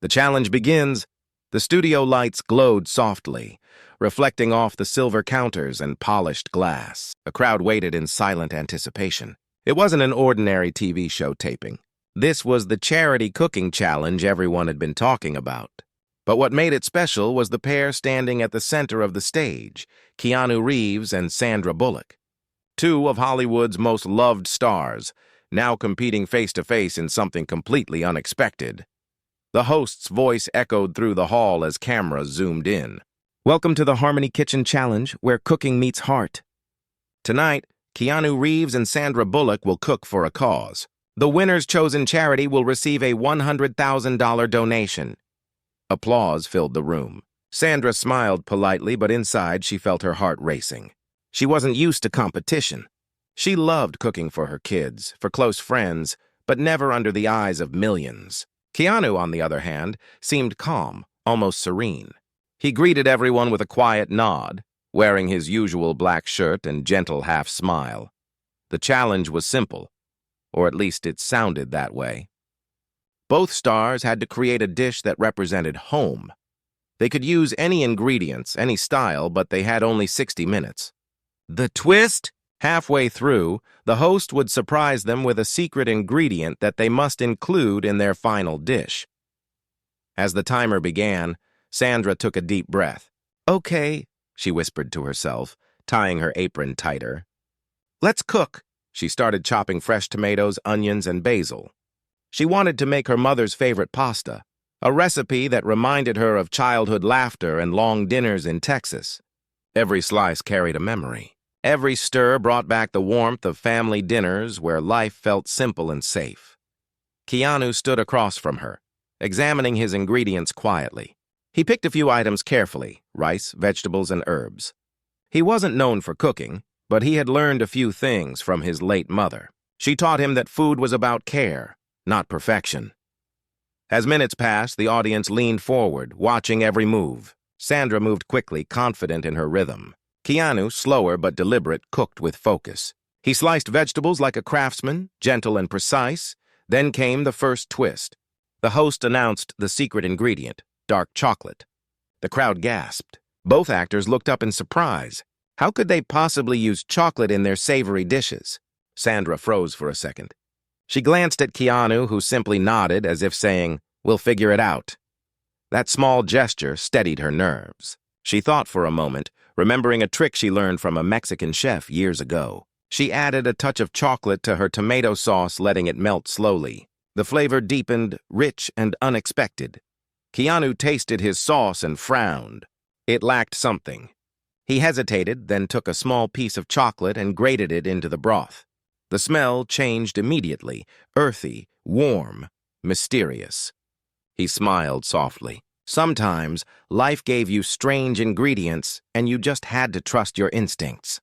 The challenge begins. The studio lights glowed softly, reflecting off the silver counters and polished glass. The crowd waited in silent anticipation. It wasn't an ordinary TV show taping. This was the charity cooking challenge everyone had been talking about. But what made it special was the pair standing at the center of the stage, Keanu Reeves and Sandra Bullock. Two of Hollywood's most loved stars, now competing face-to-face in something completely unexpected. The host's voice echoed through the hall as cameras zoomed in. Welcome to the Harmony Kitchen Challenge, where cooking meets heart. Tonight, Keanu Reeves and Sandra Bullock will cook for a cause. The winner's chosen charity will receive a $100,000 donation. Applause filled the room. Sandra smiled politely, but inside she felt her heart racing. She wasn't used to competition. She loved cooking for her kids, for close friends, but never under the eyes of millions. Keanu, on the other hand, seemed calm, almost serene. He greeted everyone with a quiet nod, wearing his usual black shirt and gentle half-smile. The challenge was simple, or at least it sounded that way. Both stars had to create a dish that represented home. They could use any ingredients, any style, but they had only 60 minutes. The twist? Halfway through, the host would surprise them with a secret ingredient that they must include in their final dish. As the timer began, Sandra took a deep breath. "Okay," she whispered to herself, tying her apron tighter. "Let's cook." She started chopping fresh tomatoes, onions, and basil. She wanted to make her mother's favorite pasta, a recipe that reminded her of childhood laughter and long dinners in Texas. Every slice carried a memory. Every stir brought back the warmth of family dinners where life felt simple and safe. Keanu stood across from her, examining his ingredients quietly. He picked a few items carefully, rice, vegetables, and herbs. He wasn't known for cooking, but he had learned a few things from his late mother. She taught him that food was about care, not perfection. As minutes passed, the audience leaned forward, watching every move. Sandra moved quickly, confident in her rhythm. Keanu, slower but deliberate, cooked with focus. He sliced vegetables like a craftsman, gentle and precise. Then came the first twist. The host announced the secret ingredient, dark chocolate. The crowd gasped. Both actors looked up in surprise. How could they possibly use chocolate in their savory dishes? Sandra froze for a second. She glanced at Keanu, who simply nodded as if saying, "We'll figure it out." That small gesture steadied her nerves. She thought for a moment, remembering a trick she learned from a Mexican chef years ago. She added a touch of chocolate to her tomato sauce, letting it melt slowly. The flavor deepened, rich and unexpected. Keanu tasted his sauce and frowned. It lacked something. He hesitated, then took a small piece of chocolate and grated it into the broth. The smell changed immediately, earthy, warm, mysterious. He smiled softly. Sometimes, life gave you strange ingredients, and you just had to trust your instincts.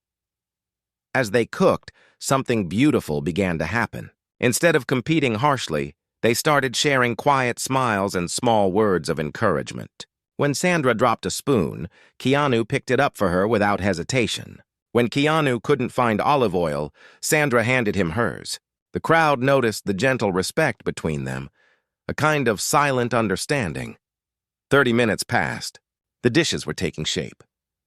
As they cooked, something beautiful began to happen. Instead of competing harshly, they started sharing quiet smiles and small words of encouragement. When Sandra dropped a spoon, Keanu picked it up for her without hesitation. When Keanu couldn't find olive oil, Sandra handed him hers. The crowd noticed the gentle respect between them, a kind of silent understanding. 30 minutes passed. The dishes were taking shape.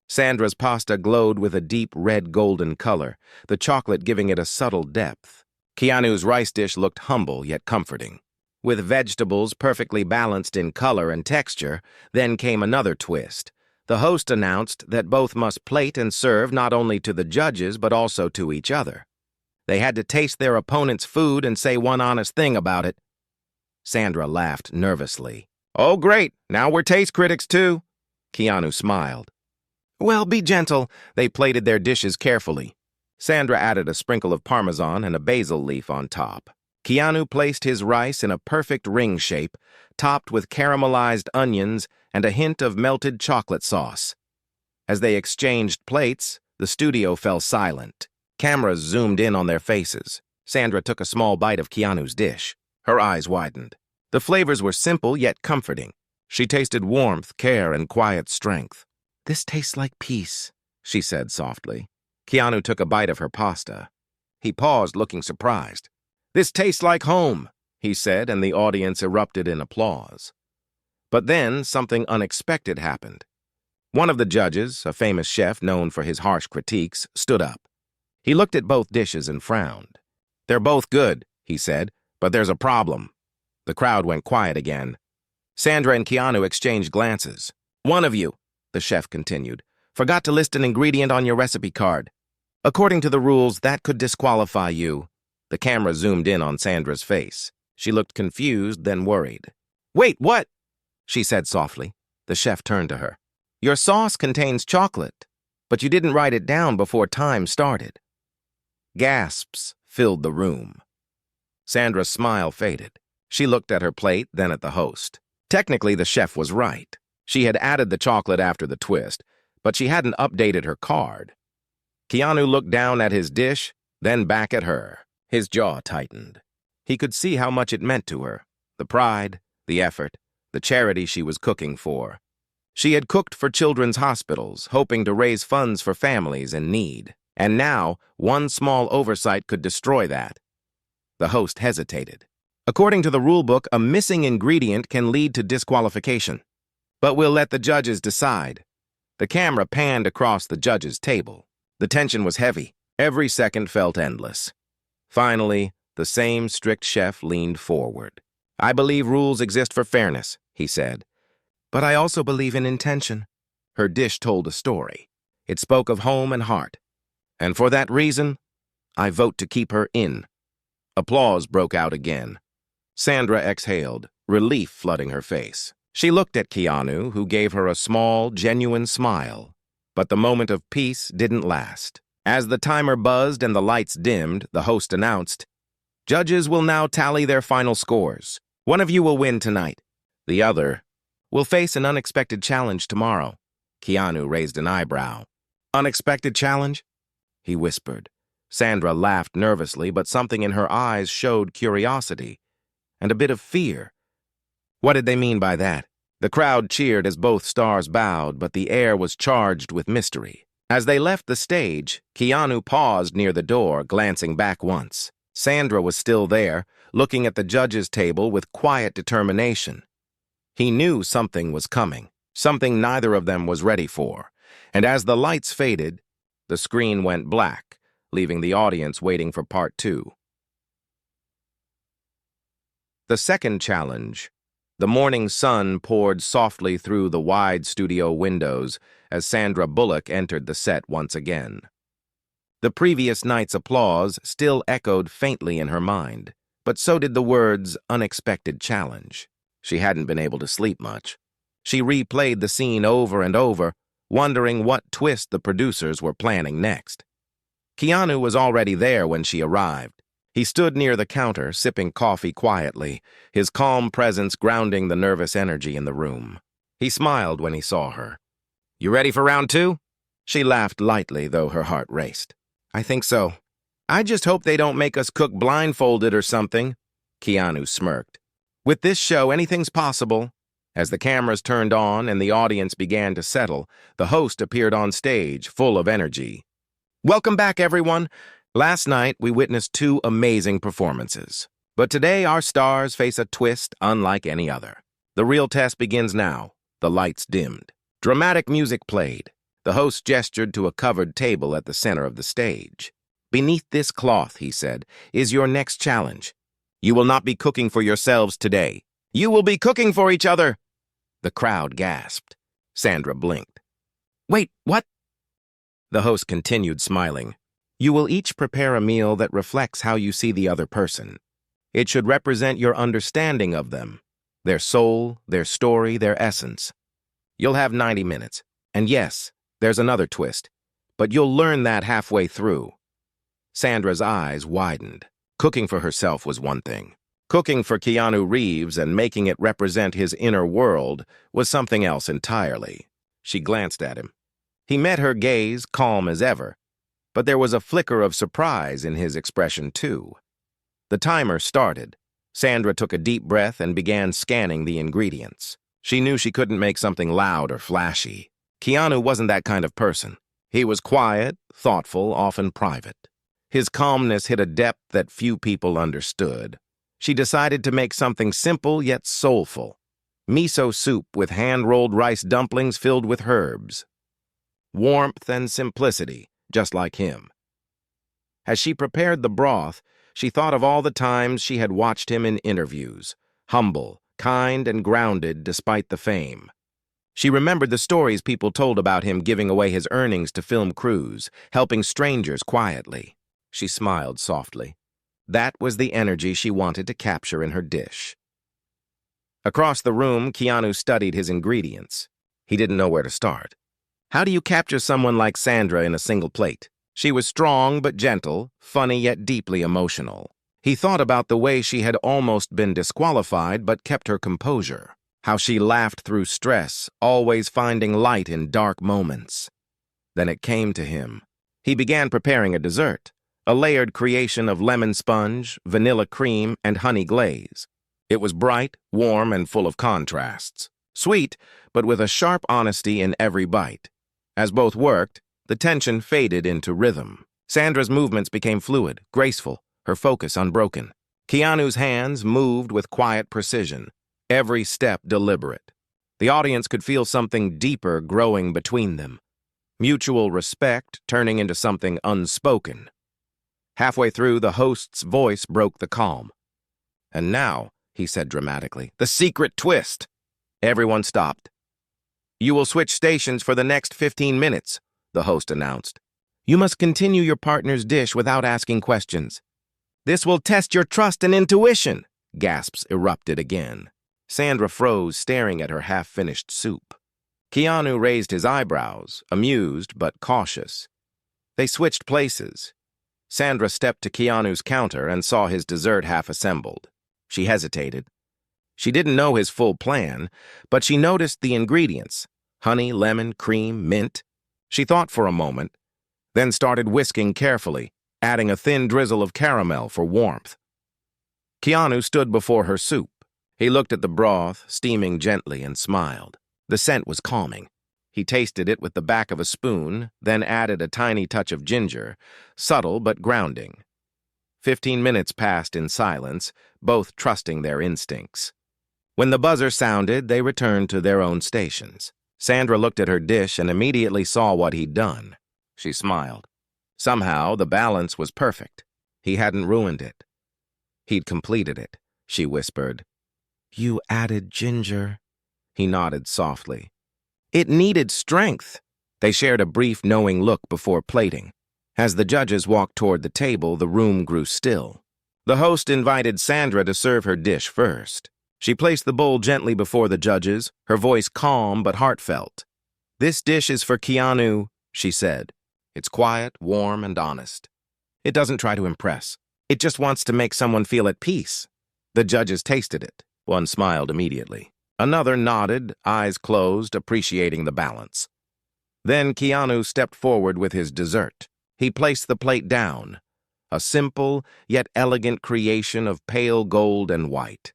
Sandra's pasta glowed with a deep red-golden color, the chocolate giving it a subtle depth. Keanu's rice dish looked humble yet comforting. With vegetables perfectly balanced in color and texture, then came another twist. The host announced that both must plate and serve not only to the judges but also to each other. They had to taste their opponent's food and say one honest thing about it. Sandra laughed nervously. "Oh, great, now we're taste critics too." Keanu smiled. "Well, be gentle." They plated their dishes carefully. Sandra added a sprinkle of Parmesan and a basil leaf on top. Keanu placed his rice in a perfect ring shape, topped with caramelized onions and a hint of melted chocolate sauce. As they exchanged plates, the studio fell silent. Cameras zoomed in on their faces. Sandra took a small bite of Keanu's dish. Her eyes widened. The flavors were simple yet comforting. She tasted warmth, care, and quiet strength. "This tastes like peace," she said softly. Keanu took a bite of her pasta. He paused, looking surprised. "This tastes like home," he said, and the audience erupted in applause. But then something unexpected happened. One of the judges, a famous chef known for his harsh critiques, stood up. He looked at both dishes and frowned. "They're both good," he said, "but there's a problem." The crowd went quiet again. Sandra and Keanu exchanged glances. "One of you," the chef continued, "forgot to list an ingredient on your recipe card. According to the rules, that could disqualify you." The camera zoomed in on Sandra's face. She looked confused, then worried. "Wait, what?" she said softly. The chef turned to her. "Your sauce contains chocolate, but you didn't write it down before time started." Gasps filled the room. Sandra's smile faded. She looked at her plate, then at the host. Technically, the chef was right. She had added the chocolate after the twist, but she hadn't updated her card. Keanu looked down at his dish, then back at her. His jaw tightened. He could see how much it meant to her, the pride, the effort, the charity she was cooking for. She had cooked for children's hospitals, hoping to raise funds for families in need. And now, one small oversight could destroy that. The host hesitated. "According to the rulebook, a missing ingredient can lead to disqualification. But we'll let the judges decide." The camera panned across the judges' table. The tension was heavy. Every second felt endless. Finally, the same strict chef leaned forward. "I believe rules exist for fairness," he said. "But I also believe in intention." Her dish told a story. It spoke of home and heart. "And for that reason, I vote to keep her in." Applause broke out again. Sandra exhaled, relief flooding her face. She looked at Keanu, who gave her a small, genuine smile. But the moment of peace didn't last. As the timer buzzed and the lights dimmed, the host announced, "Judges will now tally their final scores. One of you will win tonight. The other will face an unexpected challenge tomorrow." Keanu raised an eyebrow. "Unexpected challenge?" he whispered. Sandra laughed nervously, but something in her eyes showed curiosity and a bit of fear. What did they mean by that? The crowd cheered as both stars bowed, but the air was charged with mystery. As they left the stage, Keanu paused near the door, glancing back once. Sandra was still there, looking at the judges' table with quiet determination. He knew something was coming, something neither of them was ready for. And as the lights faded, the screen went black, leaving the audience waiting for part 2. The second challenge. The morning sun poured softly through the wide studio windows as Sandra Bullock entered the set once again. The previous night's applause still echoed faintly in her mind, but so did the words "unexpected challenge." She hadn't been able to sleep much. She replayed the scene over and over, wondering what twist the producers were planning next. Keanu was already there when she arrived. He stood near the counter, sipping coffee quietly, his calm presence grounding the nervous energy in the room. He smiled when he saw her. "You ready for round 2? She laughed lightly, though her heart raced. "I think so. I just hope they don't make us cook blindfolded or something." Keanu smirked. "With this show, anything's possible." As the cameras turned on and the audience began to settle, the host appeared on stage, full of energy. "Welcome back, everyone. Last night, we witnessed 2 amazing performances. But today, our stars face a twist unlike any other. The real test begins now." The lights dimmed. Dramatic music played. The host gestured to a covered table at the center of the stage. "Beneath this cloth," he said, "is your next challenge. You will not be cooking for yourselves today. You will be cooking for each other." The crowd gasped. Sandra blinked. "Wait, what?" The host continued, smiling. "You will each prepare a meal that reflects how you see the other person. It should represent your understanding of them, their soul, their story, their essence. You'll have 90 minutes. And yes, there's another twist, but you'll learn that halfway through." Sandra's eyes widened. Cooking for herself was one thing. Cooking for Keanu Reeves and making it represent his inner world was something else entirely. She glanced at him. He met her gaze, calm as ever, but there was a flicker of surprise in his expression, too. The timer started. Sandra took a deep breath and began scanning the ingredients. She knew she couldn't make something loud or flashy. Keanu wasn't that kind of person. He was quiet, thoughtful, often private. His calmness hit a depth that few people understood. She decided to make something simple yet soulful. Miso soup with hand-rolled rice dumplings filled with herbs. Warmth and simplicity, just like him. As she prepared the broth, she thought of all the times she had watched him in interviews, humble, kind, and grounded despite the fame. She remembered the stories people told about him giving away his earnings to film crews, helping strangers quietly. She smiled softly. That was the energy she wanted to capture in her dish. Across the room, Keanu studied his ingredients. He didn't know where to start. How do you capture someone like Sandra in a single plate? She was strong but gentle, funny yet deeply emotional. He thought about the way she had almost been disqualified but kept her composure. How she laughed through stress, always finding light in dark moments. Then it came to him. He began preparing a dessert, a layered creation of lemon sponge, vanilla cream, and honey glaze. It was bright, warm, and full of contrasts. Sweet, but with a sharp honesty in every bite. As both worked, the tension faded into rhythm. Sandra's movements became fluid, graceful, her focus unbroken. Keanu's hands moved with quiet precision, every step deliberate. The audience could feel something deeper growing between them. Mutual respect turning into something unspoken. Halfway through, the host's voice broke the calm. "And now," he said dramatically, "the secret twist." Everyone stopped. "You will switch stations for the next 15 minutes, the host announced. "You must continue your partner's dish without asking questions. This will test your trust and intuition." Gasps erupted again. Sandra froze, staring at her half-finished soup. Keanu raised his eyebrows, amused but cautious. They switched places. Sandra stepped to Keanu's counter and saw his dessert half-assembled. She hesitated. She didn't know his full plan, but she noticed the ingredients: honey, lemon, cream, mint. She thought for a moment, then started whisking carefully, adding a thin drizzle of caramel for warmth. Keanu stood before her soup. He looked at the broth, steaming gently, and smiled. The scent was calming. He tasted it with the back of a spoon, then added a tiny touch of ginger, subtle but grounding. 15 minutes passed in silence, both trusting their instincts. When the buzzer sounded, they returned to their own stations. Sandra looked at her dish and immediately saw what he'd done. She smiled. Somehow, the balance was perfect. He hadn't ruined it. He'd completed it, she whispered. "You added ginger." He nodded softly. "It needed strength." They shared a brief, knowing look before plating. As the judges walked toward the table, the room grew still. The host invited Sandra to serve her dish first. She placed the bowl gently before the judges, her voice calm but heartfelt. "This dish is for Keanu," she said. "It's quiet, warm, and honest. It doesn't try to impress. It just wants to make someone feel at peace." The judges tasted it. One smiled immediately. Another nodded, eyes closed, appreciating the balance. Then Keanu stepped forward with his dessert. He placed the plate down, a simple yet elegant creation of pale gold and white.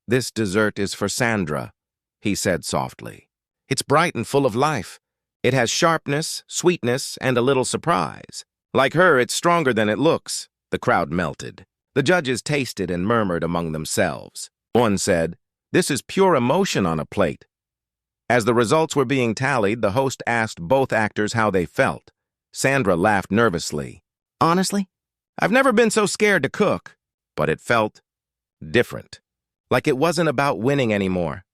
"This dessert is for Sandra," he said softly. "It's bright and full of life. It has sharpness, sweetness, and a little surprise. Like her, it's stronger than it looks." The crowd melted. The judges tasted and murmured among themselves. One said, "This is pure emotion on a plate." As the results were being tallied, the host asked both actors how they felt. Sandra laughed nervously. "Honestly, I've never been so scared to cook." But it felt different. Like it wasn't about winning anymore.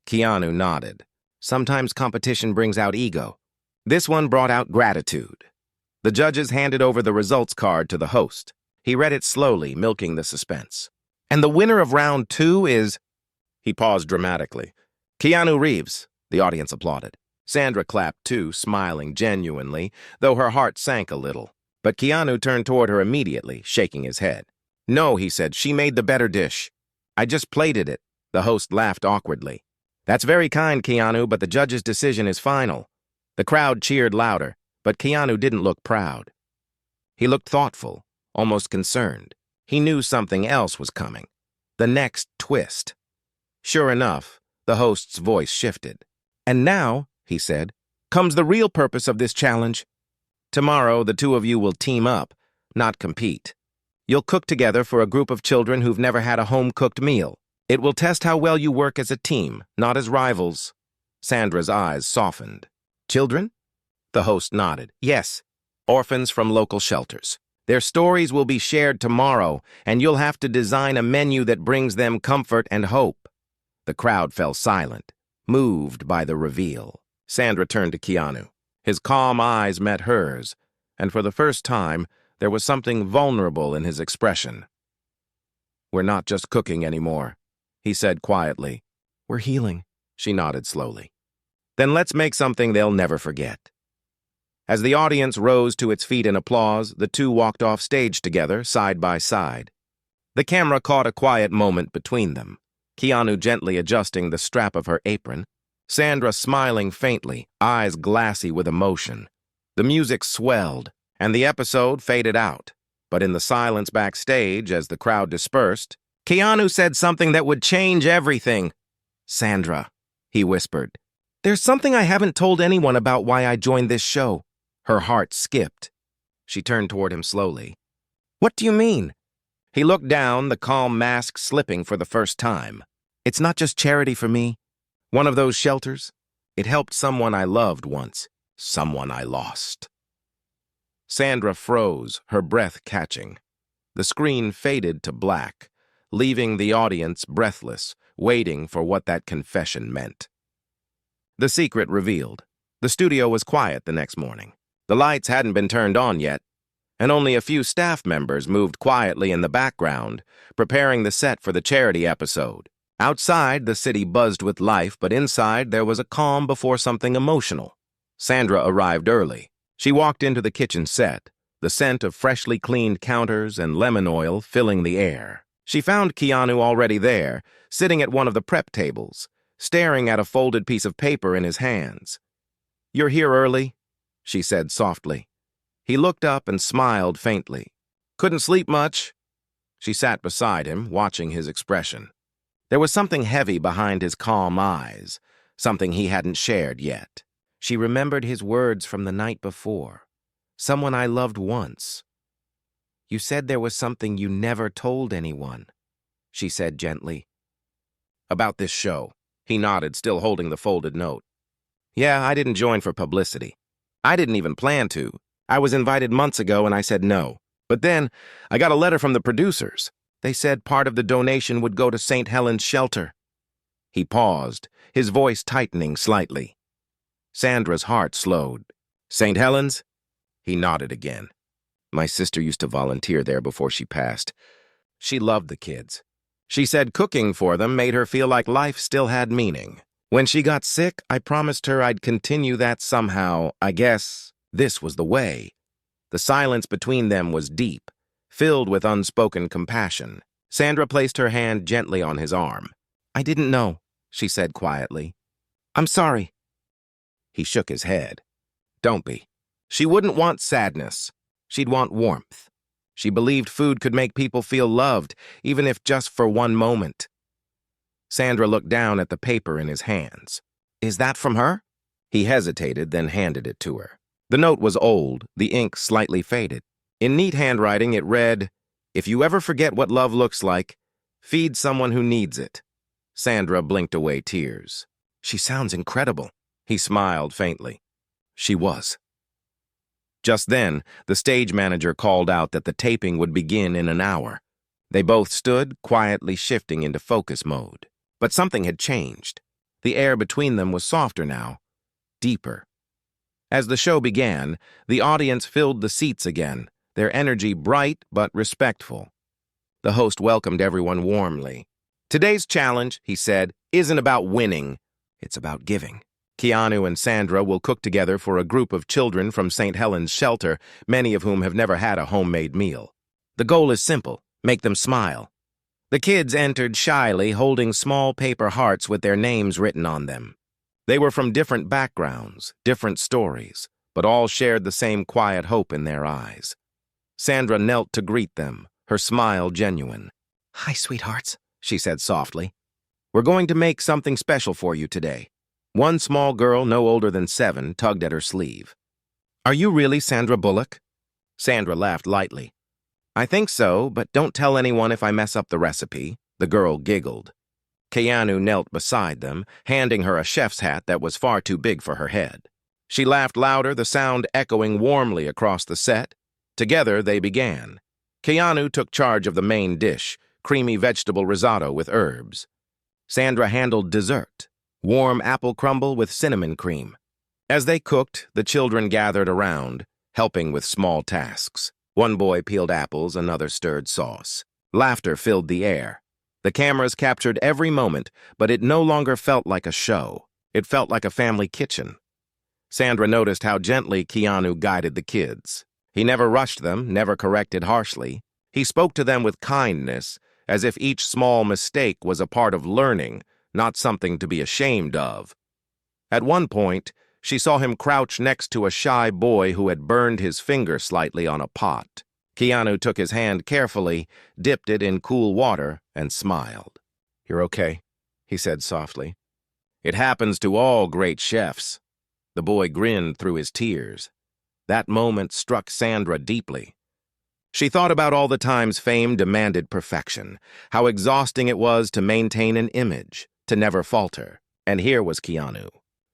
Keanu nodded. Sometimes competition brings out ego. This one brought out gratitude. The judges handed over the results card to the host. He read it slowly, milking the suspense. "And the winner of round 2 is..." He paused dramatically. "Keanu Reeves." The audience applauded. Sandra clapped too, smiling genuinely, though her heart sank a little. But Keanu turned toward her immediately, shaking his head. "No," he said, "she made the better dish. I just plated it." The host laughed awkwardly. "That's very kind, Keanu, but the judge's decision is final." The crowd cheered louder, but Keanu didn't look proud. He looked thoughtful, almost concerned. He knew something else was coming. The next twist. Sure enough, the host's voice shifted. "And now," he said, "comes the real purpose of this challenge. Tomorrow, the two of you will team up, not compete. You'll cook together for a group of children who've never had a home-cooked meal. It will test how well you work as a team, not as rivals. Sandra's eyes softened. Children? The host nodded. Yes, orphans from local shelters. Their stories will be shared tomorrow, and you'll have to design a menu that brings them comfort and hope. The crowd fell silent, moved by the reveal. Sandra turned to Keanu. His calm eyes met hers, and for the first time, there was something vulnerable in his expression. We're not just cooking anymore, he said quietly. We're healing, she nodded slowly. Then let's make something they'll never forget. As the audience rose to its feet in applause, the two walked off stage together, side by side. The camera caught a quiet moment between them, Keanu gently adjusting the strap of her apron, Sandra smiling faintly, eyes glassy with emotion. The music swelled, and the episode faded out. But in the silence backstage, as the crowd dispersed, Keanu said something that would change everything. Sandra, he whispered, there's something I haven't told anyone about why I joined this show. Her heart skipped. She turned toward him slowly. What do you mean? He looked down, the calm mask slipping for the first time. It's not just charity for me. One of those shelters. It helped someone I loved once. Someone I lost. Sandra froze, her breath catching. The screen faded to black, leaving the audience breathless, waiting for what that confession meant. The secret revealed. The studio was quiet the next morning. The lights hadn't been turned on yet, and only a few staff members moved quietly in the background, preparing the set for the charity episode. Outside, the city buzzed with life, but inside there was a calm before something emotional. Sandra arrived early. She walked into the kitchen set, the scent of freshly cleaned counters and lemon oil filling the air. She found Keanu already there, sitting at one of the prep tables, staring at a folded piece of paper in his hands. You're here early, she said softly. He looked up and smiled faintly. Couldn't sleep much. She sat beside him, watching his expression. There was something heavy behind his calm eyes, something he hadn't shared yet. She remembered his words from the night before. Someone I loved once. You said there was something you never told anyone, she said gently. About this show. He nodded, still holding the folded note. Yeah, I didn't join for publicity. I didn't even plan to. I was invited months ago and I said no. But then, I got a letter from the producers. They said part of the donation would go to St. Helen's shelter. He paused, his voice tightening slightly. Sandra's heart slowed. St. Helen's? He nodded again. My sister used to volunteer there before she passed. She loved the kids. She said cooking for them made her feel like life still had meaning. When she got sick, I promised her I'd continue that somehow. I guess this was the way. The silence between them was deep, filled with unspoken compassion. Sandra placed her hand gently on his arm. I didn't know, she said quietly. I'm sorry. He shook his head. Don't be. She wouldn't want sadness. She'd want warmth. She believed food could make people feel loved, even if just for one moment. Sandra looked down at the paper in his hands. Is that from her? He hesitated, then handed it to her. The note was old, the ink slightly faded. In neat handwriting, it read, If you ever forget what love looks like, feed someone who needs it. Sandra blinked away tears. She sounds incredible. He smiled faintly. She was. Just then, the stage manager called out that the taping would begin in an hour. They both stood, quietly shifting into focus mode. But something had changed. The air between them was softer now, deeper. As the show began, the audience filled the seats again, their energy bright but respectful. The host welcomed everyone warmly. Today's challenge, he said, isn't about winning. It's about giving. Keanu and Sandra will cook together for a group of children from St. Helen's shelter, many of whom have never had a homemade meal. The goal is simple, make them smile. The kids entered shyly, holding small paper hearts with their names written on them. They were from different backgrounds, different stories, but all shared the same quiet hope in their eyes. Sandra knelt to greet them, her smile genuine. Hi, sweethearts, she said softly. We're going to make something special for you today. One small girl, no older than 7, tugged at her sleeve. Are you really Sandra Bullock? Sandra laughed lightly. I think so, but don't tell anyone if I mess up the recipe. The girl giggled. Keanu knelt beside them, handing her a chef's hat that was far too big for her head. She laughed louder, the sound echoing warmly across the set. Together they began. Keanu took charge of the main dish, creamy vegetable risotto with herbs. Sandra handled dessert, warm apple crumble with cinnamon cream. As they cooked, the children gathered around, helping with small tasks. One boy peeled apples, another stirred sauce. Laughter filled the air. The cameras captured every moment, but it no longer felt like a show. It felt like a family kitchen. Sandra noticed how gently Keanu guided the kids. He never rushed them, never corrected harshly. He spoke to them with kindness, as if each small mistake was a part of learning, not something to be ashamed of. At one point, she saw him crouch next to a shy boy who had burned his finger slightly on a pot. Keanu took his hand carefully, dipped it in cool water, and smiled. "You're okay," he said softly. "It happens to all great chefs." The boy grinned through his tears. That moment struck Sandra deeply. She thought about all the times fame demanded perfection, how exhausting it was to maintain an image, to never falter. And here was Keanu,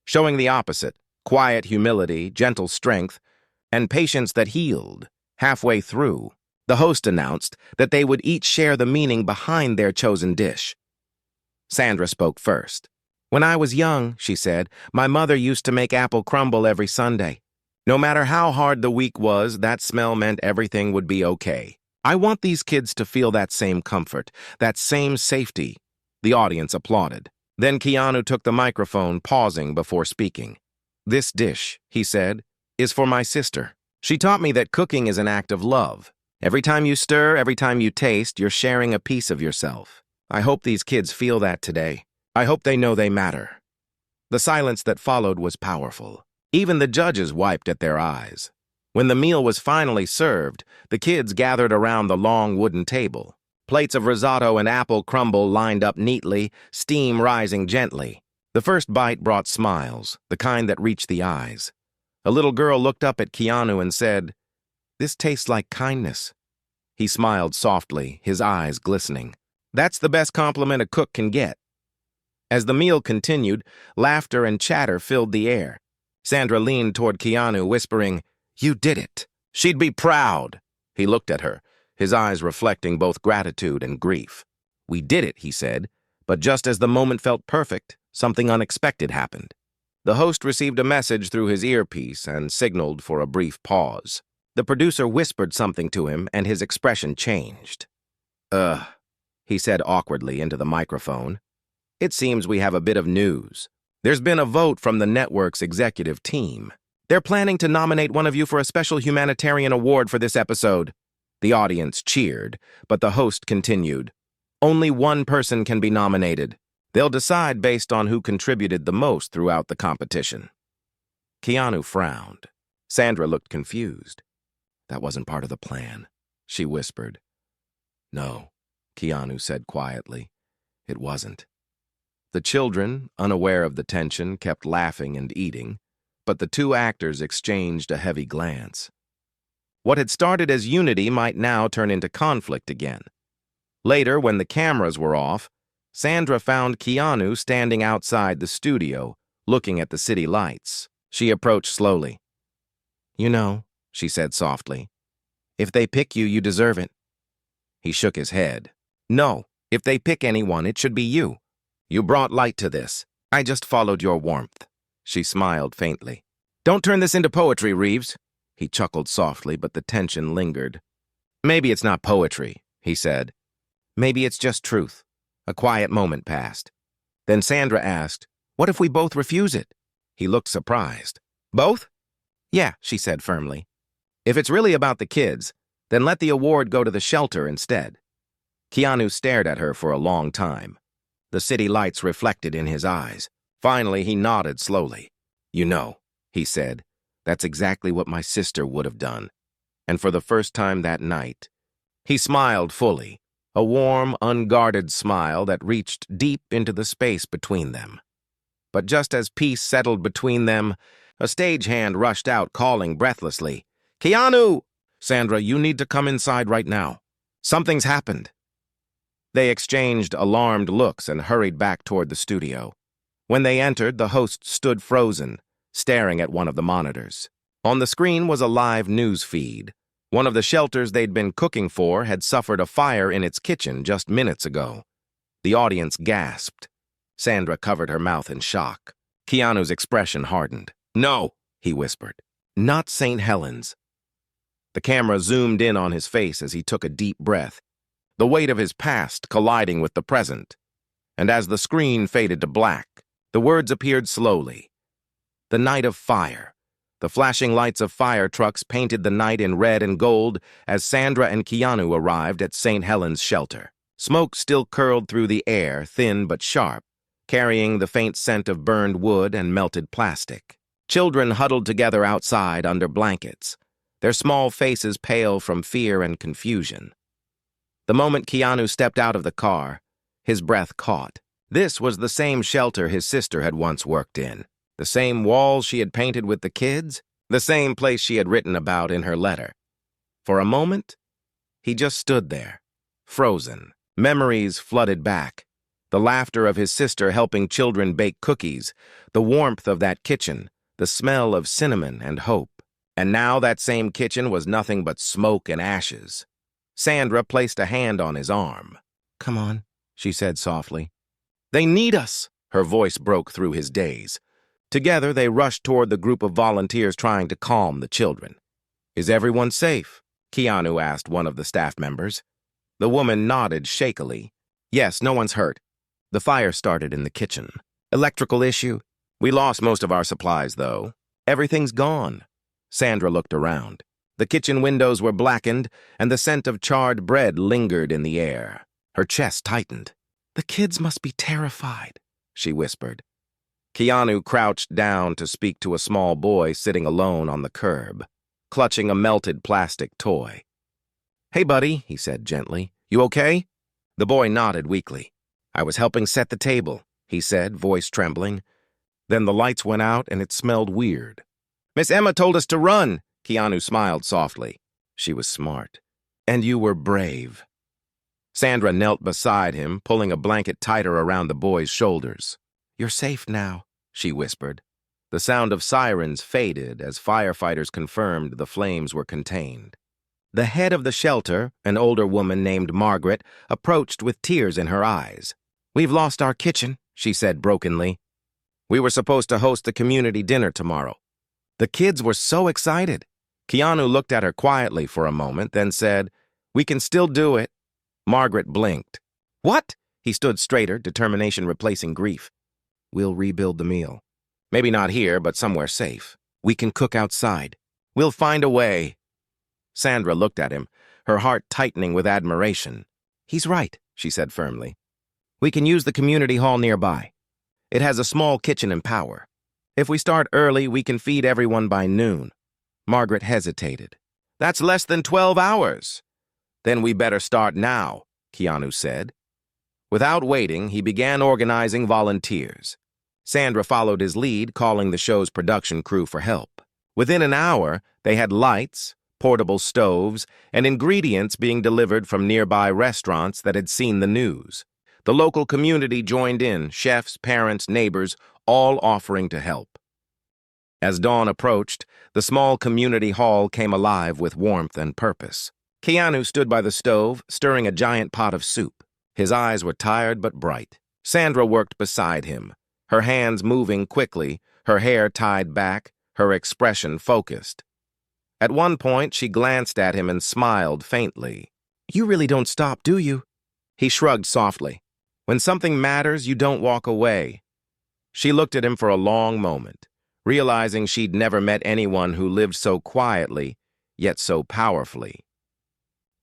showing the opposite: quiet humility, gentle strength, and patience that healed. Halfway through, the host announced that they would each share the meaning behind their chosen dish. Sandra spoke first. "When I was young," she said, "my mother used to make apple crumble every Sunday. No matter how hard the week was, that smell meant everything would be okay. I want these kids to feel that same comfort, that same safety." The audience applauded. Then Keanu took the microphone, pausing before speaking. "This dish," he said, "is for my sister. She taught me that cooking is an act of love. Every time you stir, every time you taste, you're sharing a piece of yourself. I hope these kids feel that today. I hope they know they matter." The silence that followed was powerful. Even the judges wiped at their eyes. When the meal was finally served, the kids gathered around the long wooden table. Plates of risotto and apple crumble lined up neatly, steam rising gently. The first bite brought smiles, the kind that reached the eyes. A little girl looked up at Keanu and said, "This tastes like kindness." He smiled softly, his eyes glistening. That's the best compliment a cook can get. As the meal continued, laughter and chatter filled the air. Sandra leaned toward Keanu, whispering, "You did it. She'd be proud." He looked at her, his eyes reflecting both gratitude and grief. "We did it," he said, but just as the moment felt perfect, something unexpected happened. The host received a message through his earpiece and signaled for a brief pause. The producer whispered something to him, and his expression changed. He said awkwardly into the microphone. "It seems we have a bit of news. There's been a vote from the network's executive team. They're planning to nominate one of you for a special humanitarian award for this episode." The audience cheered, but the host continued, "Only one person can be nominated. They'll decide based on who contributed the most throughout the competition." Keanu frowned. Sandra looked confused. "That wasn't part of the plan," she whispered. "No," Keanu said quietly. "It wasn't." The children, unaware of the tension, kept laughing and eating, but the two actors exchanged a heavy glance. What had started as unity might now turn into conflict again. Later, when the cameras were off, Sandra found Keanu standing outside the studio, looking at the city lights. She approached slowly. "You know," she said softly, "if they pick you, you deserve it." He shook his head. "No, if they pick anyone, it should be you. You brought light to this. I just followed your warmth." She smiled faintly. "Don't turn this into poetry, Reeves." He chuckled softly, but the tension lingered. "Maybe it's not poetry," he said. "Maybe it's just truth." A quiet moment passed. Then Sandra asked, "What if we both refuse it?" He looked surprised. "Both?" "Yeah," she said firmly. "If it's really about the kids, then let the award go to the shelter instead." Keanu stared at her for a long time. The city lights reflected in his eyes. Finally, he nodded slowly. "You know," he said, "that's exactly what my sister would have done." And for the first time that night, he smiled fully, a warm, unguarded smile that reached deep into the space between them. But just as peace settled between them, a stagehand rushed out, calling breathlessly, "Keanu! Sandra, you need to come inside right now. Something's happened." They exchanged alarmed looks and hurried back toward the studio. When they entered, the host stood frozen, staring at one of the monitors. On the screen was a live news feed. One of the shelters they'd been cooking for had suffered a fire in its kitchen just minutes ago. The audience gasped. Sandra covered her mouth in shock. Keanu's expression hardened. "No," he whispered. "Not St. Helens." The camera zoomed in on his face as he took a deep breath, the weight of his past colliding with the present. And as the screen faded to black, the words appeared slowly. The night of fire. The flashing lights of fire trucks painted the night in red and gold as Sandra and Keanu arrived at St. Helens shelter. Smoke still curled through the air, thin but sharp, carrying the faint scent of burned wood and melted plastic. Children huddled together outside under blankets, their small faces pale from fear and confusion. The moment Keanu stepped out of the car, his breath caught. This was the same shelter his sister had once worked in, the same walls she had painted with the kids, the same place she had written about in her letter. For a moment, he just stood there, frozen. Memories flooded back. The laughter of his sister helping children bake cookies, the warmth of that kitchen, the smell of cinnamon and hope. And now that same kitchen was nothing but smoke and ashes. Sandra placed a hand on his arm. "Come on," she said softly. "They need us!" Her voice broke through his daze. Together, they rushed toward the group of volunteers trying to calm the children. "Is everyone safe?" Keanu asked one of the staff members. The woman nodded shakily. "Yes, no one's hurt. The fire started in the kitchen. Electrical issue. We lost most of our supplies, though. Everything's gone." Sandra looked around. The kitchen windows were blackened, and the scent of charred bread lingered in the air. Her chest tightened. "The kids must be terrified," she whispered. Keanu crouched down to speak to a small boy sitting alone on the curb, clutching a melted plastic toy. "Hey, buddy," he said gently. "You okay?" The boy nodded weakly. "I was helping set the table," he said, voice trembling. Then the lights went out and it smelled weird. "Miss Emma told us to run." Keanu smiled softly. She was smart. "And you were brave." Sandra knelt beside him, pulling a blanket tighter around the boy's shoulders. "You're safe now," she whispered. The sound of sirens faded as firefighters confirmed the flames were contained. The head of the shelter, an older woman named Margaret, approached with tears in her eyes. "We've lost our kitchen," she said brokenly. "We were supposed to host the community dinner tomorrow." The kids were so excited. Keanu looked at her quietly for a moment, then said, "We can still do it." Margaret blinked. "What?" He stood straighter, determination replacing grief. "We'll rebuild the meal. Maybe not here, but somewhere safe. We can cook outside. We'll find a way." Sandra looked at him, her heart tightening with admiration. "He's right," she said firmly. "We can use the community hall nearby. It has a small kitchen and power. If we start early, we can feed everyone by noon." Margaret hesitated. "That's less than 12 hours. "Then we better start now," Keanu said. Without waiting, he began organizing volunteers. Sandra followed his lead, calling the show's production crew for help. Within an hour, they had lights, portable stoves, and ingredients being delivered from nearby restaurants that had seen the news. The local community joined in, chefs, parents, neighbors, all offering to help. As dawn approached, the small community hall came alive with warmth and purpose. Keanu stood by the stove, stirring a giant pot of soup. His eyes were tired but bright. Sandra worked beside him, her hands moving quickly, her hair tied back, her expression focused. At one point, she glanced at him and smiled faintly. "You really don't stop, do you?" He shrugged softly. "When something matters, you don't walk away." She looked at him for a long moment, realizing she'd never met anyone who lived so quietly, yet so powerfully.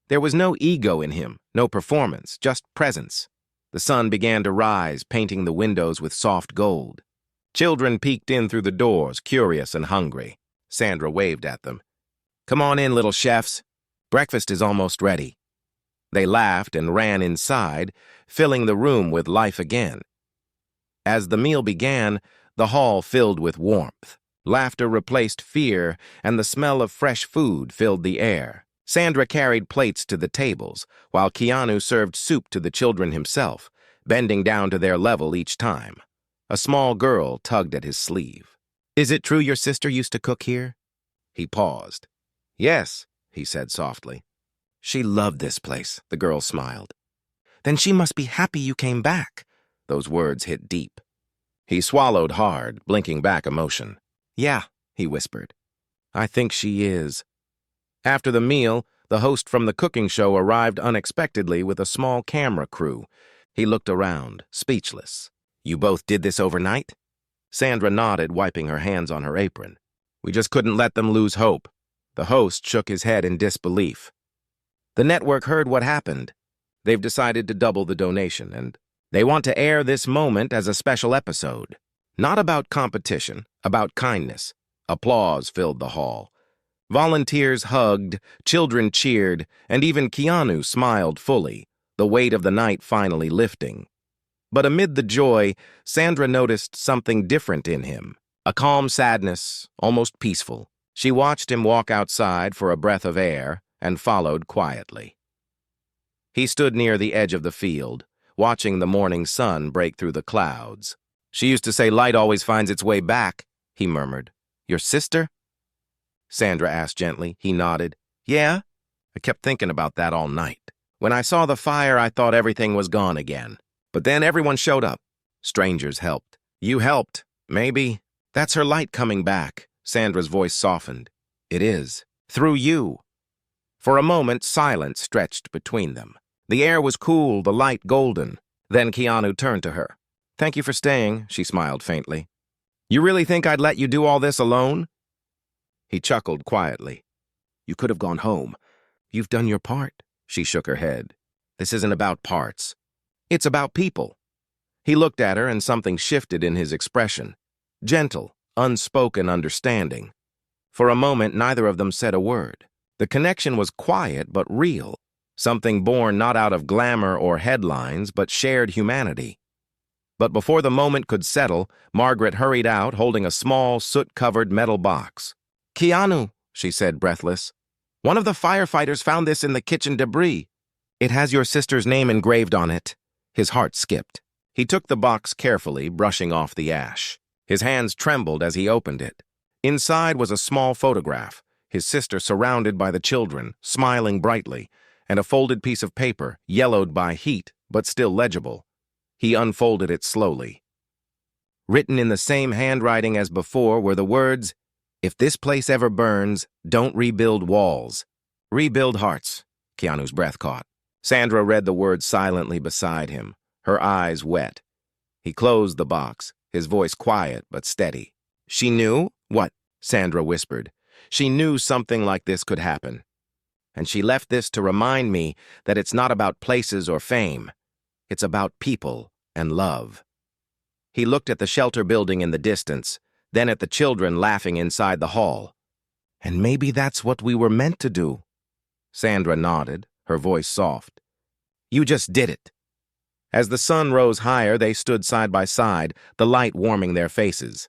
There was no ego in him, no performance, just presence. The sun began to rise, painting the windows with soft gold. Children peeked in through the doors, curious and hungry. Sandra waved at them. "Come on in, little chefs. Breakfast is almost ready." They laughed and ran inside, filling the room with life again. As the meal began, the hall filled with warmth. Laughter replaced fear, and the smell of fresh food filled the air. Sandra carried plates to the tables, while Keanu served soup to the children himself, bending down to their level each time. A small girl tugged at his sleeve. "Is it true your sister used to cook here?" He paused. "Yes," he said softly. "She loved this place," the girl smiled. "Then she must be happy you came back." Those words hit deep. He swallowed hard, blinking back emotion. "Yeah," he whispered. "I think she is." After the meal, the host from the cooking show arrived unexpectedly with a small camera crew. He looked around, speechless. "You both did this overnight?" Sandra nodded, wiping her hands on her apron. "We just couldn't let them lose hope." The host shook his head in disbelief. "The network heard what happened. They've decided to double the donation, and they want to air this moment as a special episode. Not about competition, about kindness." Applause filled the hall. Volunteers hugged, children cheered, and even Keanu smiled fully, the weight of the night finally lifting. But amid the joy, Sandra noticed something different in him, a calm sadness, almost peaceful. She watched him walk outside for a breath of air and followed quietly. He stood near the edge of the field, watching the morning sun break through the clouds. "She used to say light always finds its way back," he murmured. "Your sister?" Sandra asked gently. He nodded. "Yeah? I kept thinking about that all night. When I saw the fire, I thought everything was gone again. But then everyone showed up. Strangers helped. You helped. Maybe. That's her light coming back." Sandra's voice softened. "It is. Through you." For a moment, silence stretched between them. The air was cool, the light golden. Then Keanu turned to her. "Thank you for staying," she smiled faintly. "You really think I'd let you do all this alone?" He chuckled quietly. "You could have gone home. You've done your part." She shook her head. "This isn't about parts. It's about people." He looked at her and something shifted in his expression. Gentle, unspoken understanding. For a moment, neither of them said a word. The connection was quiet but real, something born not out of glamour or headlines, but shared humanity. But before the moment could settle, Margaret hurried out holding a small, soot-covered metal box. "Keanu," she said, breathless. "One of the firefighters found this in the kitchen debris. It has your sister's name engraved on it." His heart skipped. He took the box carefully, brushing off the ash. His hands trembled as he opened it. Inside was a small photograph, his sister surrounded by the children, smiling brightly, and a folded piece of paper, yellowed by heat, but still legible. He unfolded it slowly. Written in the same handwriting as before were the words, "If this place ever burns, don't rebuild walls. Rebuild hearts." Keanu's breath caught. Sandra read the words silently beside him, her eyes wet. He closed the box, his voice quiet but steady. "She knew?" "What?" Sandra whispered. "She knew something like this could happen. And she left this to remind me that it's not about places or fame. It's about people and love." He looked at the shelter building in the distance, then at the children laughing inside the hall. "And maybe that's what we were meant to do." Sandra nodded, her voice soft. "You just did it." As the sun rose higher, they stood side by side, the light warming their faces.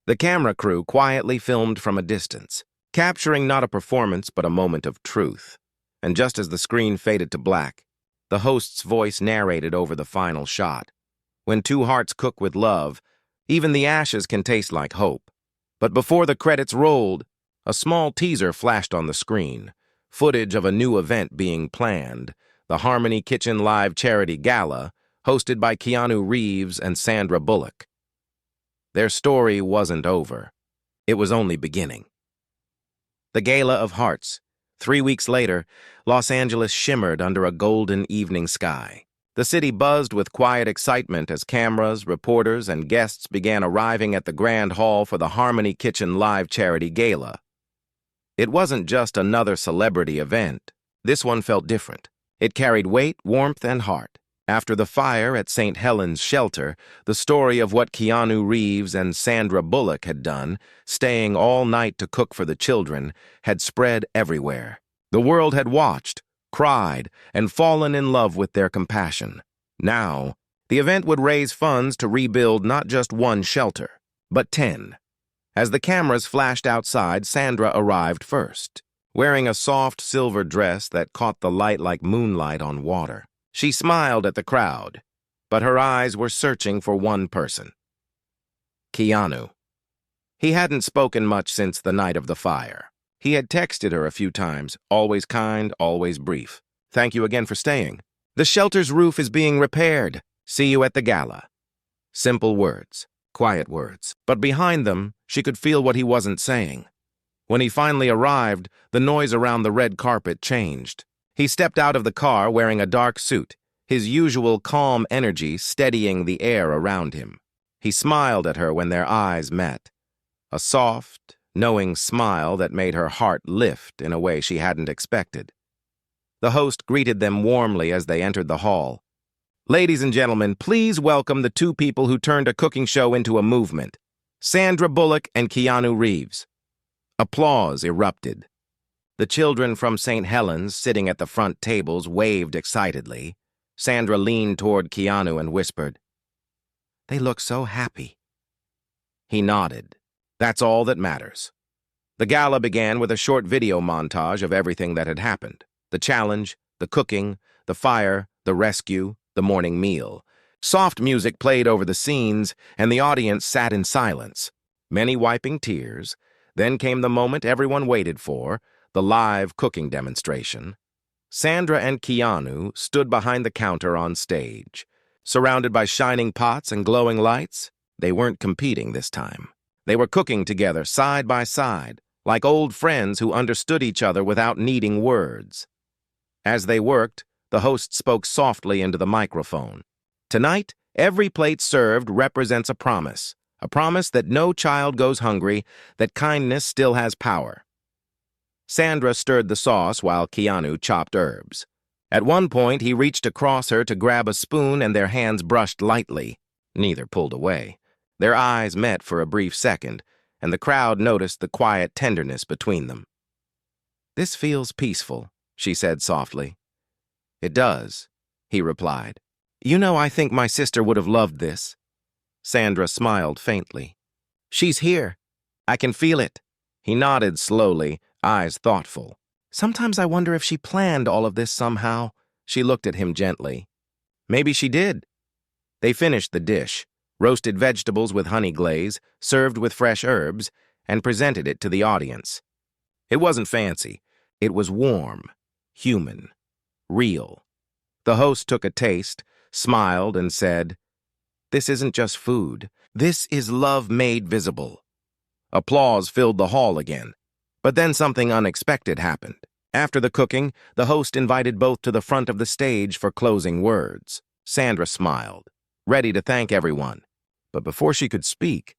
The camera crew quietly filmed from a distance, capturing not a performance but a moment of truth. And just as the screen faded to black, the host's voice narrated over the final shot. "When two hearts cook with love, even the ashes can taste like hope." But before the credits rolled, a small teaser flashed on the screen, footage of a new event being planned, the Harmony Kitchen Live Charity Gala, hosted by Keanu Reeves and Sandra Bullock. Their story wasn't over. It was only beginning. The Gala of Hearts. 3 weeks later, Los Angeles shimmered under a golden evening sky. The city buzzed with quiet excitement as cameras, reporters, and guests began arriving at the Grand Hall for the Harmony Kitchen Live Charity Gala. It wasn't just another celebrity event. This one felt different. It carried weight, warmth, and heart. After the fire at St. Helens Shelter, the story of what Keanu Reeves and Sandra Bullock had done, staying all night to cook for the children, had spread everywhere. The world had watched, cried, and fallen in love with their compassion. Now, the event would raise funds to rebuild not just one shelter, but 10. As the cameras flashed outside, Sandra arrived first. wearing a soft silver dress that caught the light like moonlight on water. She smiled at the crowd, but her eyes were searching for one person. Keanu. He hadn't spoken much since the night of the fire. He had texted her a few times, always kind, always brief. "Thank you again for staying. The shelter's roof is being repaired. See you at the gala." Simple words, quiet words, but behind them, she could feel what he wasn't saying. When he finally arrived, the noise around the red carpet changed. He stepped out of the car wearing a dark suit, his usual calm energy steadying the air around him. He smiled at her when their eyes met. A soft, knowing smile that made her heart lift in a way she hadn't expected. The host greeted them warmly as they entered the hall. "Ladies and gentlemen, please welcome the two people who turned a cooking show into a movement, Sandra Bullock and Keanu Reeves." Applause erupted. The children from St. Helens, sitting at the front tables, waved excitedly. Sandra leaned toward Keanu and whispered, "They look so happy." He nodded. That's all that matters. The gala began with a short video montage of everything that had happened. The challenge, the cooking, the fire, the rescue, the morning meal. Soft music played over the scenes, and the audience sat in silence, many wiping tears. Then came the moment everyone waited for, the live cooking demonstration. Sandra and Keanu stood behind the counter on stage. Surrounded by shining pots and glowing lights, they weren't competing this time. They were cooking together, side by side, like old friends who understood each other without needing words. As they worked, the host spoke softly into the microphone. "Tonight, every plate served represents a promise that no child goes hungry, that kindness still has power." Sandra stirred the sauce while Keanu chopped herbs. At one point, he reached across her to grab a spoon and their hands brushed lightly. Neither pulled away. Their eyes met for a brief second, and the crowd noticed the quiet tenderness between them. "This feels peaceful," she said softly. "It does," he replied. "You know, I think my sister would have loved this." Sandra smiled faintly. "She's here. I can feel it." He nodded slowly, eyes thoughtful. "Sometimes I wonder if she planned all of this somehow." She looked at him gently. "Maybe she did." They finished the dish, roasted vegetables with honey glaze, served with fresh herbs, and presented it to the audience. It wasn't fancy. It was warm, human, real. The host took a taste, smiled, and said, "This isn't just food. This is love made visible." Applause filled the hall again. But then something unexpected happened. After the cooking, the host invited both to the front of the stage for closing words. Sandra smiled, ready to thank everyone. But before she could speak,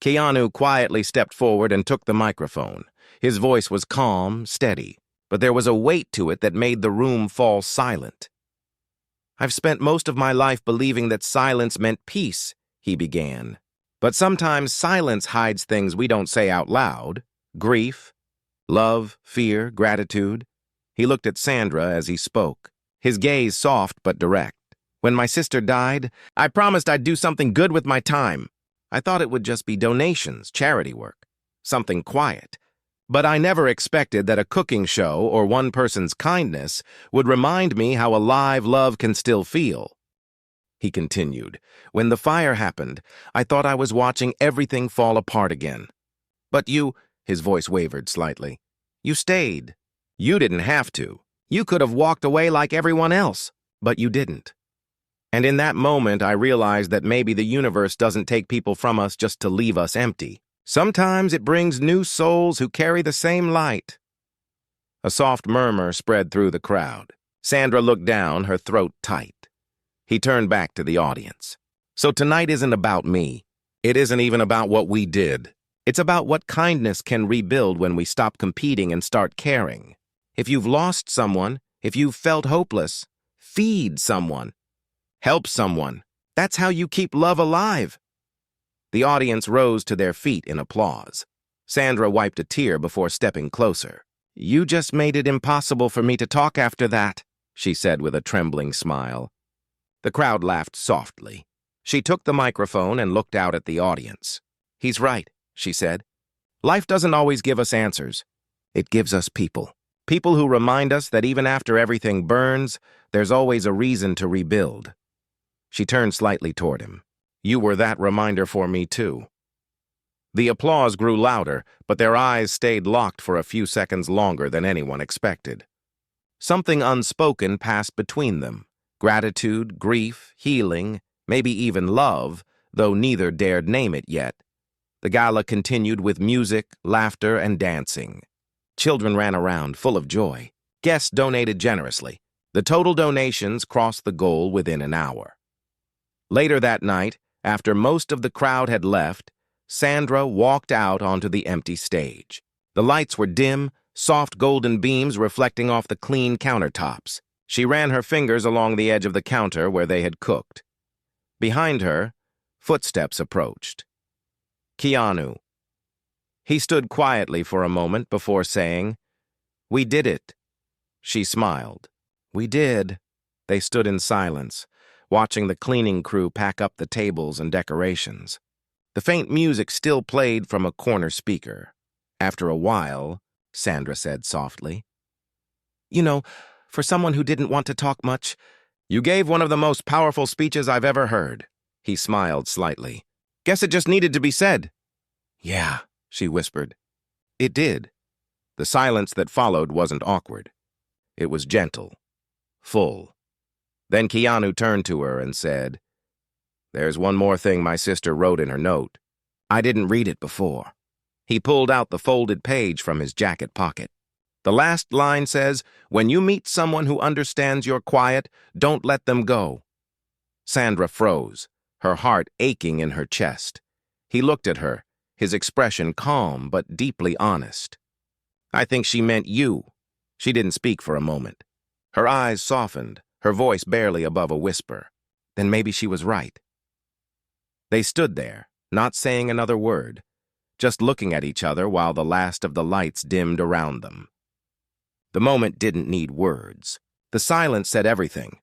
Keanu quietly stepped forward and took the microphone. His voice was calm, steady, but there was a weight to it that made the room fall silent. "I've spent most of my life believing that silence meant peace," he began. "But sometimes silence hides things we don't say out loud. Grief, love, fear, gratitude." He looked at Sandra as he spoke, his gaze soft but direct. "When my sister died, I promised I'd do something good with my time. I thought it would just be donations, charity work, something quiet. But I never expected that a cooking show or one person's kindness would remind me how alive love can still feel." He continued, "When the fire happened, I thought I was watching everything fall apart again. But you," his voice wavered slightly, "you stayed. You didn't have to. You could have walked away like everyone else, but you didn't. And in that moment, I realized that maybe the universe doesn't take people from us just to leave us empty. Sometimes it brings new souls who carry the same light." A soft murmur spread through the crowd. Sandra looked down, her throat tight. He turned back to the audience. "So tonight isn't about me. It isn't even about what we did. It's about what kindness can rebuild when we stop competing and start caring. If you've lost someone, if you've felt hopeless, feed someone. Help someone. That's how you keep love alive." The audience rose to their feet in applause. Sandra wiped a tear before stepping closer. "You just made it impossible for me to talk after that," she said with a trembling smile. The crowd laughed softly. She took the microphone and looked out at the audience. "He's right," she said. "Life doesn't always give us answers. It gives us people. People who remind us that even after everything burns, there's always a reason to rebuild. She turned slightly toward him. You were that reminder for me, too. The applause grew louder, but their eyes stayed locked for a few seconds longer than anyone expected. Something unspoken passed between them. Gratitude, grief, healing, maybe even love, though neither dared name it yet. The gala continued with music, laughter, and dancing. Children ran around, full of joy. Guests donated generously. The total donations crossed the goal within an hour. Later that night, after most of the crowd had left, Sandra walked out onto the empty stage. The lights were dim, soft golden beams reflecting off the clean countertops. She ran her fingers along the edge of the counter where they had cooked. Behind her, footsteps approached. Keanu. He stood quietly for a moment before saying, "We did it." She smiled. "We did." They stood in silence, watching the cleaning crew pack up the tables and decorations. The faint music still played from a corner speaker. After a while, Sandra said softly, "You know, for someone who didn't want to talk much, you gave one of the most powerful speeches I've ever heard." He smiled slightly. "Guess it just needed to be said." "Yeah," she whispered. It did. The silence that followed wasn't awkward. It was gentle, full. Then Keanu turned to her and said, "There's one more thing my sister wrote in her note. I didn't read it before." He pulled out the folded page from his jacket pocket. The last line says, "When you meet someone who understands your quiet, don't let them go." Sandra froze, her heart aching in her chest. He looked at her, his expression calm but deeply honest. "I think she meant you." She didn't speak for a moment. Her eyes softened, her voice barely above a whisper. Then maybe she was right. They stood there, not saying another word, just looking at each other while the last of the lights dimmed around them. The moment didn't need words. The silence said everything.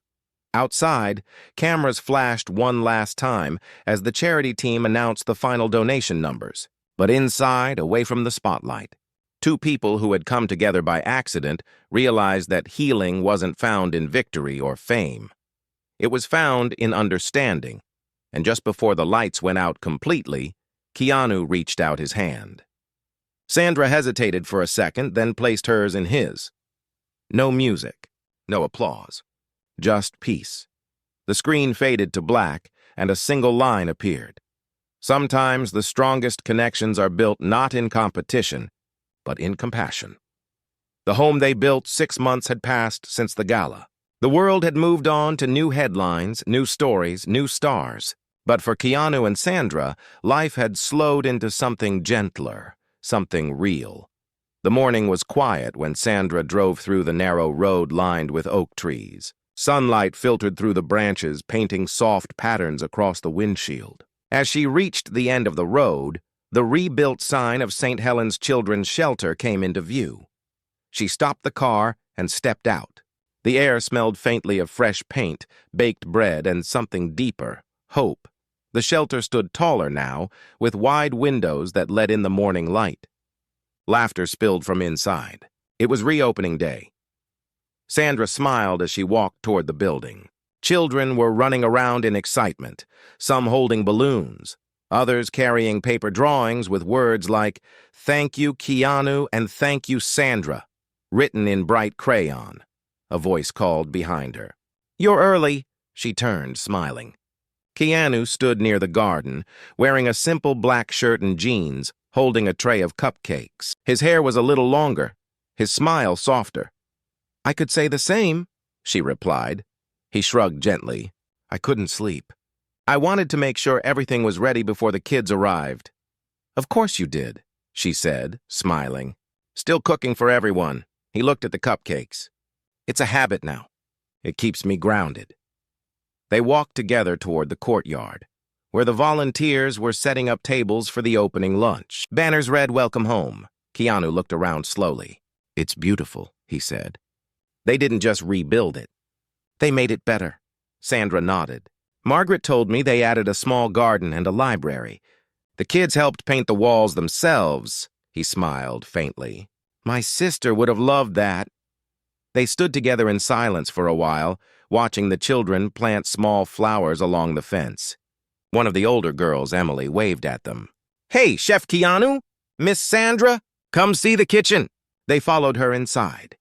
Outside, cameras flashed one last time as the charity team announced the final donation numbers. But inside, away from the spotlight, two people who had come together by accident realized that healing wasn't found in victory or fame. It was found in understanding, and just before the lights went out completely, Keanu reached out his hand. Sandra hesitated for a second, then placed hers in his. No music, no applause. Just peace. The screen faded to black, and a single line appeared. Sometimes the strongest connections are built not in competition, but in compassion. The home they built 6 months had passed since the gala. The world had moved on to new headlines, new stories, new stars. But for Keanu and Sandra, life had slowed into something gentler, something real. The morning was quiet when Sandra drove through the narrow road lined with oak trees. Sunlight filtered through the branches, painting soft patterns across the windshield. As she reached the end of the road, the rebuilt sign of St. Helen's Children's Shelter came into view. She stopped the car and stepped out. The air smelled faintly of fresh paint, baked bread, and something deeper, hope. The shelter stood taller now, with wide windows that let in the morning light. Laughter spilled from inside. It was reopening day. Sandra smiled as she walked toward the building. Children were running around in excitement, some holding balloons, others carrying paper drawings with words like, "Thank you, Keanu," and "Thank you, Sandra," written in bright crayon. A voice called behind her. "You're early." She turned, smiling. Keanu stood near the garden, wearing a simple black shirt and jeans, holding a tray of cupcakes. His hair was a little longer, his smile softer. "I could say the same," she replied. He shrugged gently. "I couldn't sleep. I wanted to make sure everything was ready before the kids arrived." "Of course you did," she said, smiling. "Still cooking for everyone." He looked at the cupcakes. "It's a habit now. It keeps me grounded." They walked together toward the courtyard, where the volunteers were setting up tables for the opening lunch. Banners read, "Welcome home." Keanu looked around slowly. "It's beautiful," he said. "They didn't just rebuild it. They made it better." Sandra nodded. "Margaret told me they added a small garden and a library. The kids helped paint the walls themselves." He smiled faintly. My sister would have loved that. They stood together in silence for a while, watching the children plant small flowers along the fence. One of the older girls, Emily, waved at them. "Hey, Chef Keanu! Miss Sandra! Come see the kitchen!" They followed her inside.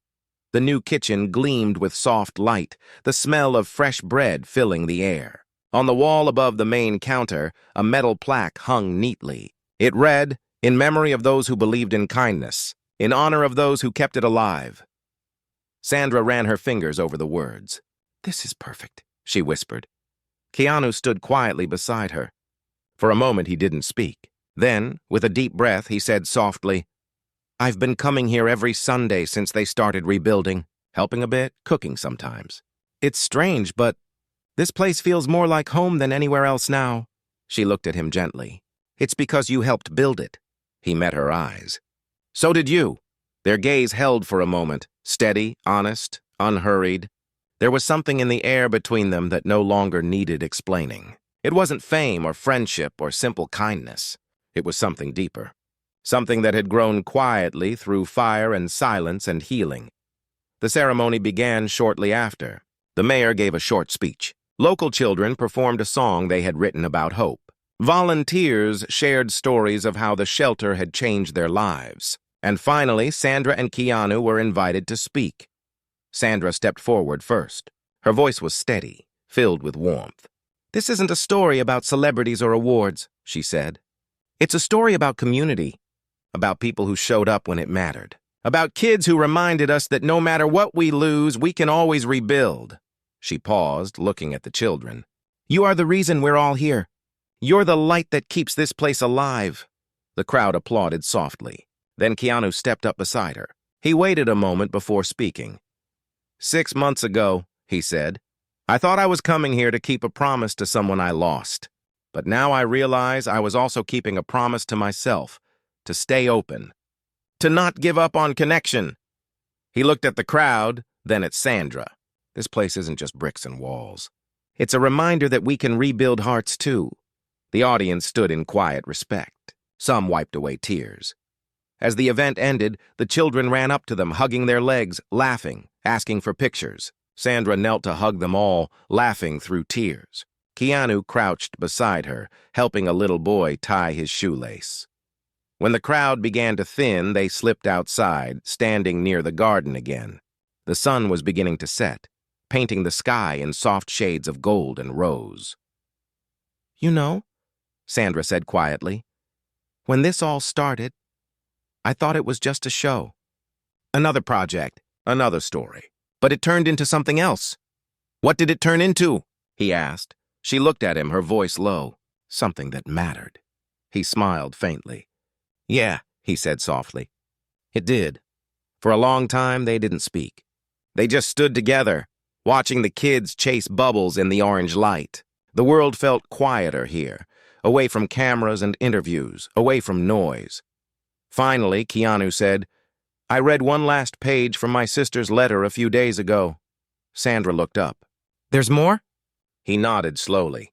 The new kitchen gleamed with soft light, the smell of fresh bread filling the air. On the wall above the main counter, a metal plaque hung neatly. It read, "In memory of those who believed in kindness, in honor of those who kept it alive." Sandra ran her fingers over the words. "This is perfect," she whispered. Keanu stood quietly beside her. For a moment he didn't speak. Then, with a deep breath, he said softly, "I've been coming here every Sunday since they started rebuilding, helping a bit, cooking sometimes. It's strange, but this place feels more like home than anywhere else now." She looked at him gently. "It's because you helped build it." He met her eyes. "So did you." Their gaze held for a moment, steady, honest, unhurried. There was something in the air between them that no longer needed explaining. It wasn't fame or friendship or simple kindness. It was something deeper. Something that had grown quietly through fire and silence and healing. The ceremony began shortly after. The mayor gave a short speech. Local children performed a song they had written about hope. Volunteers shared stories of how the shelter had changed their lives. And finally, Sandra and Keanu were invited to speak. Sandra stepped forward first. Her voice was steady, filled with warmth. "This isn't a story about celebrities or awards," she said. "It's a story about community, about people who showed up when it mattered, about kids who reminded us that no matter what we lose, we can always rebuild." She paused, looking at the children. "You are the reason we're all here. You're the light that keeps this place alive." The crowd applauded softly. Then Keanu stepped up beside her. He waited a moment before speaking. "6 months ago," he said, "I thought I was coming here to keep a promise to someone I lost. But now I realize I was also keeping a promise to myself, to stay open, to not give up on connection." He looked at the crowd, then at Sandra. "This place isn't just bricks and walls. It's a reminder that we can rebuild hearts too." The audience stood in quiet respect. Some wiped away tears. As the event ended, the children ran up to them, hugging their legs, laughing, asking for pictures. Sandra knelt to hug them all, laughing through tears. Keanu crouched beside her, helping a little boy tie his shoelace. When the crowd began to thin, they slipped outside, standing near the garden again. The sun was beginning to set, painting the sky in soft shades of gold and rose. "You know," Sandra said quietly, "when this all started, I thought it was just a show. Another project, another story. But it turned into something else." "What did it turn into?" he asked. She looked at him, her voice low. "Something that mattered." He smiled faintly. "Yeah," he said softly. "It did." For a long time, they didn't speak. They just stood together, watching the kids chase bubbles in the orange light. The world felt quieter here, away from cameras and interviews, away from noise. Finally, Keanu said, "I read one last page from my sister's letter a few days ago." Sandra looked up. "There's more?" He nodded slowly.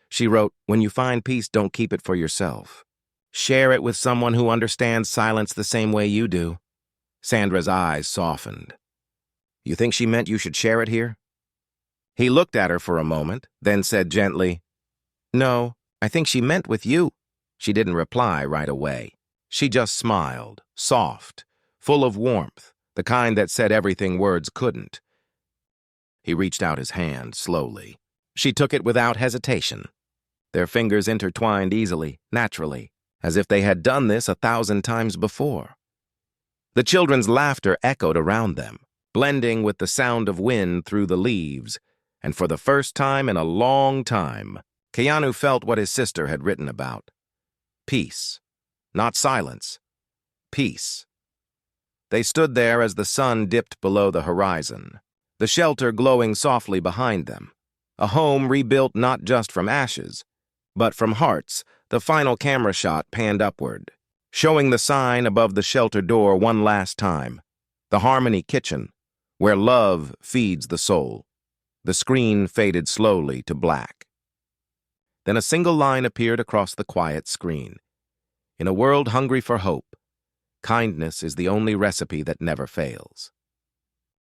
She wrote, "When you find peace, don't keep it for yourself. Share it with someone who understands silence the same way you do." Sandra's eyes softened. "You think she meant you should share it here?" He looked at her for a moment, then said gently, "No, I think she meant with you." She didn't reply right away. She just smiled, soft, full of warmth, the kind that said everything words couldn't. He reached out his hand slowly. She took it without hesitation. Their fingers intertwined easily, naturally, as if they had done this 1,000 times before. The children's laughter echoed around them, blending with the sound of wind through the leaves, and for the first time in a long time, Keanu felt what his sister had written about. Peace. Not silence. Peace. They stood there as the sun dipped below the horizon, the shelter glowing softly behind them, a home rebuilt not just from ashes, but from hearts. The final camera shot panned upward, showing the sign above the shelter door one last time, the Harmony Kitchen, where love feeds the soul. The screen faded slowly to black. Then a single line appeared across the quiet screen. "In a world hungry for hope, Kindness is the only recipe that never fails.